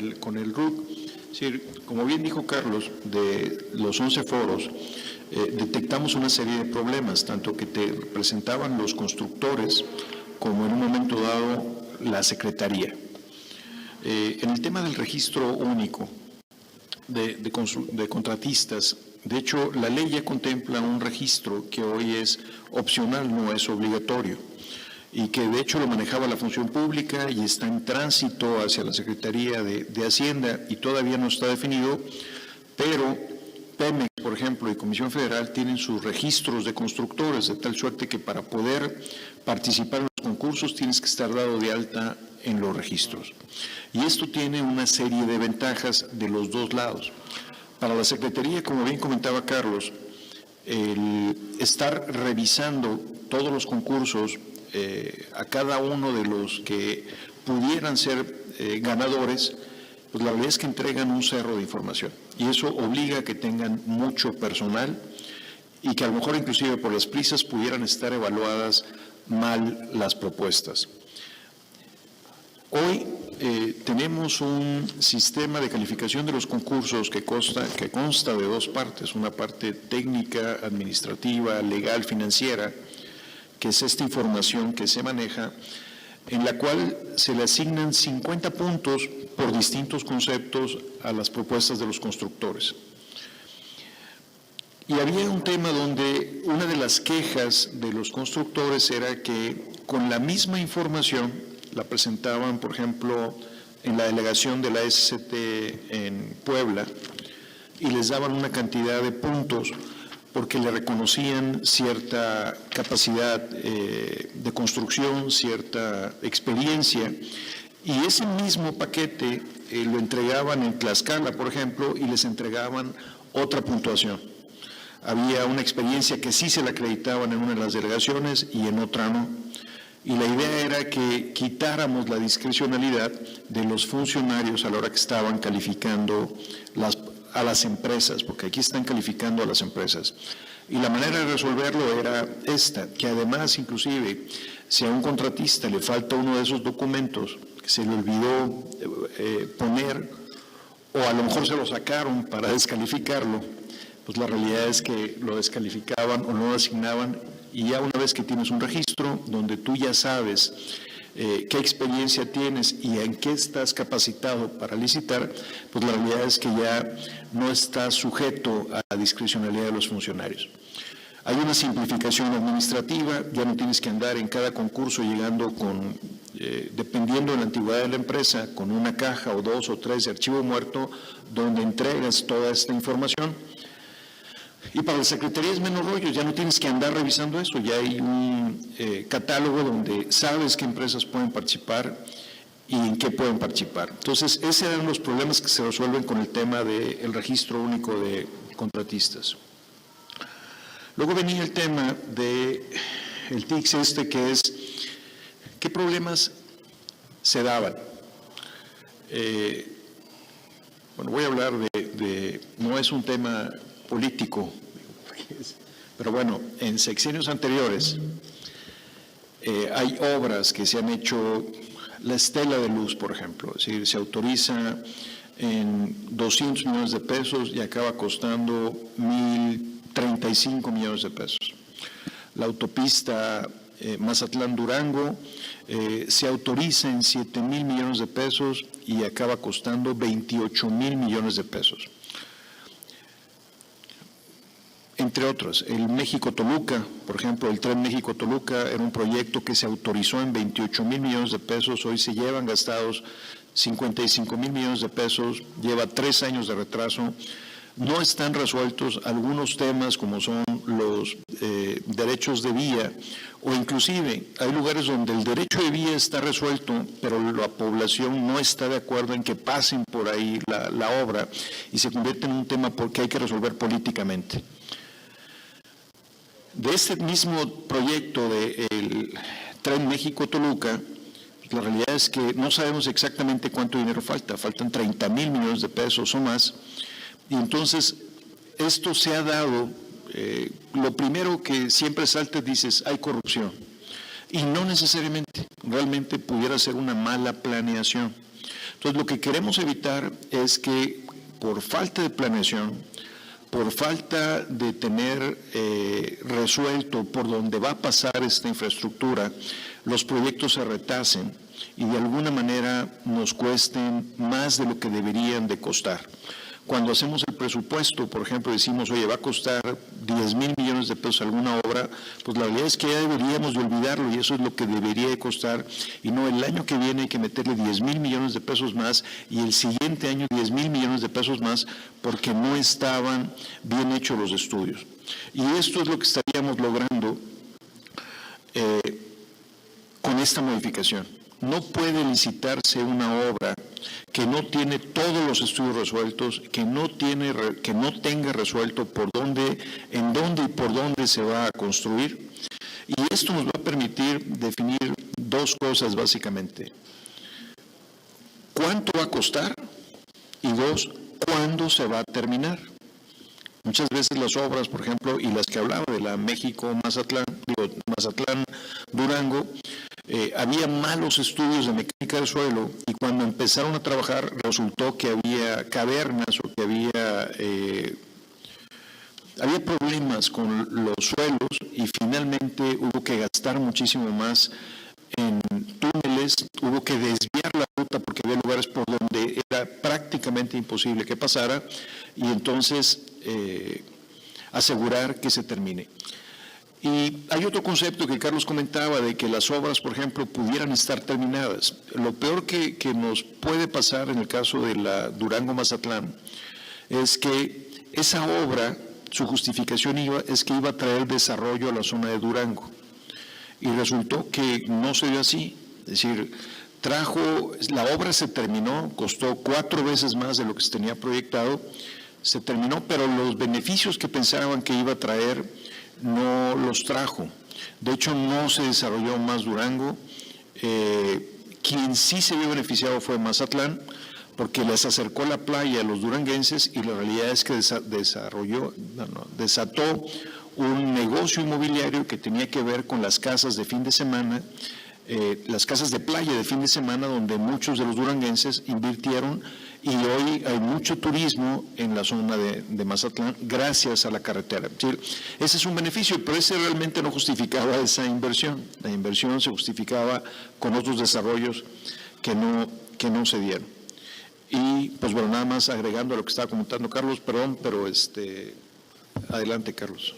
el RUC. Es decir, como bien dijo Carlos, de los 11 foros, detectamos una serie de problemas, tanto que te presentaban los constructores como en un momento dado la Secretaría. En el tema del registro único de contratistas, de hecho, la ley ya contempla un registro que hoy es opcional, no es obligatorio, y que de hecho lo manejaba la función pública y está en tránsito hacia la Secretaría de Hacienda y todavía no está definido, pero Pemex, por ejemplo, y Comisión Federal tienen sus registros de constructores, de tal suerte que para poder participar en los concursos tienes que estar dado de alta en los registros. Y esto tiene una serie de ventajas de los dos lados. Para la Secretaría, como bien comentaba Carlos, el estar revisando todos los concursos, a cada uno de los que pudieran ser ganadores, pues la verdad es que entregan un cerro de información y eso obliga a que tengan mucho personal y que a lo mejor inclusive por las prisas pudieran estar evaluadas mal las propuestas. Hoy tenemos un sistema de calificación de los concursos que consta de dos partes, una parte técnica, administrativa, legal, financiera, que es esta información que se maneja, en la cual se le asignan 50 puntos por distintos conceptos a las propuestas de los constructores. Y había un tema donde una de las quejas de los constructores era que con la misma información la presentaban, por ejemplo, en la delegación de la SCT en Puebla y les daban una cantidad de puntos porque le reconocían cierta capacidad de construcción, cierta experiencia, y ese mismo paquete lo entregaban en Tlaxcala, por ejemplo, y les entregaban otra puntuación. Había una experiencia que sí se la acreditaban en una de las delegaciones y en otra no. Y la idea era que quitáramos la discrecionalidad de los funcionarios a la hora que estaban calificando a las empresas, porque aquí están calificando a las empresas. Y la manera de resolverlo era esta, que además, inclusive, si a un contratista le falta uno de esos documentos que se le olvidó poner, o a lo mejor se lo sacaron para descalificarlo, pues la realidad es que lo descalificaban o no lo asignaban, y ya una vez que tienes un registro donde tú ya sabes qué experiencia tienes y en qué estás capacitado para licitar, pues la realidad es que ya no estás sujeto a la discrecionalidad de los funcionarios. Hay una simplificación administrativa, ya no tienes que andar en cada concurso llegando con, dependiendo de la antigüedad de la empresa, con una caja o 2 o 3 de archivo muerto donde entregas toda esta información. Y para la Secretaría es menos rollo, ya no tienes que andar revisando eso, ya hay un catálogo donde sabes qué empresas pueden participar y en qué pueden participar. Entonces, esos eran los problemas que se resuelven con el tema del registro único de contratistas. Luego venía el tema del TICS que es, ¿qué problemas se daban? Bueno, voy a hablar no es un tema político, pero bueno, en sexenios anteriores hay obras que se han hecho, la Estela de Luz, por ejemplo, es decir, se autoriza en 200 millones de pesos y acaba costando 1,035 millones de pesos. La autopista Mazatlán-Durango se autoriza en 7,000 millones de pesos y acaba costando 28,000 millones de pesos. Entre otros, el México-Toluca, por ejemplo, el tren México-Toluca era un proyecto que se autorizó en 28,000 millones de pesos, hoy se llevan gastados 55,000 millones de pesos, lleva 3 años de retraso, no están resueltos algunos temas como son los derechos de vía, o inclusive hay lugares donde el derecho de vía está resuelto, pero la población no está de acuerdo en que pasen por ahí la obra y se convierte en un tema porque hay que resolver políticamente. De este mismo proyecto del tren México-Toluca, la realidad es que no sabemos exactamente cuánto dinero faltan 30,000 millones de pesos o más, y entonces esto se ha dado, lo primero que siempre salta dices, hay corrupción, y no necesariamente, realmente pudiera ser una mala planeación, Entonces, lo que queremos evitar es que por falta de planeación, por falta de tener resuelto por dónde va a pasar esta infraestructura, los proyectos se retrasen y de alguna manera nos cuesten más de lo que deberían de costar. Cuando hacemos el presupuesto, por ejemplo, decimos, oye, va a costar 10,000 millones de pesos alguna obra, pues la realidad es que ya deberíamos de olvidarlo y eso es lo que debería de costar, y no el año que viene hay que meterle 10,000 millones de pesos más y el siguiente año 10,000 millones de pesos más porque no estaban bien hechos los estudios. Y esto es lo que estaríamos logrando con esta modificación. No puede licitarse una obra que no tiene todos los estudios resueltos, que no tenga resuelto en dónde y por dónde se va a construir. Y esto nos va a permitir definir dos cosas básicamente. ¿Cuánto va a costar? Y dos, ¿cuándo se va a terminar? Muchas veces las obras, por ejemplo, y las que hablaba de la Mazatlán-Durango, había malos estudios de mecánica del suelo y cuando empezaron a trabajar resultó que había cavernas o que había problemas con los suelos y finalmente hubo que gastar muchísimo más en túneles, hubo que desviar la ruta porque había lugares por donde era prácticamente imposible que pasara y entonces asegurar que se termine. Y hay otro concepto que Carlos comentaba de que las obras, por ejemplo, pudieran estar terminadas. Lo peor que nos puede pasar en el caso de la Durango-Mazatlán es que esa obra, su justificación es que iba a traer desarrollo a la zona de Durango. Y resultó que no se dio así. Es decir, la obra se terminó, costó 4 veces más de lo que se tenía proyectado, se terminó, pero los beneficios que pensaban que iba a traer no los trajo. De hecho, no se desarrolló más Durango. Quien sí se vio beneficiado fue Mazatlán, porque les acercó la playa a los duranguenses y la realidad es que desató un negocio inmobiliario que tenía que ver con las casas de fin de semana, las casas de playa de fin de semana, donde muchos de los duranguenses invirtieron y hoy hay mucho turismo en la zona de Mazatlán gracias a la carretera. Es decir, ese es un beneficio, pero ese realmente no justificaba esa inversión. La inversión se justificaba con otros desarrollos que no se dieron. Y pues bueno, nada más agregando a lo que estaba comentando Carlos, perdón, pero adelante Carlos.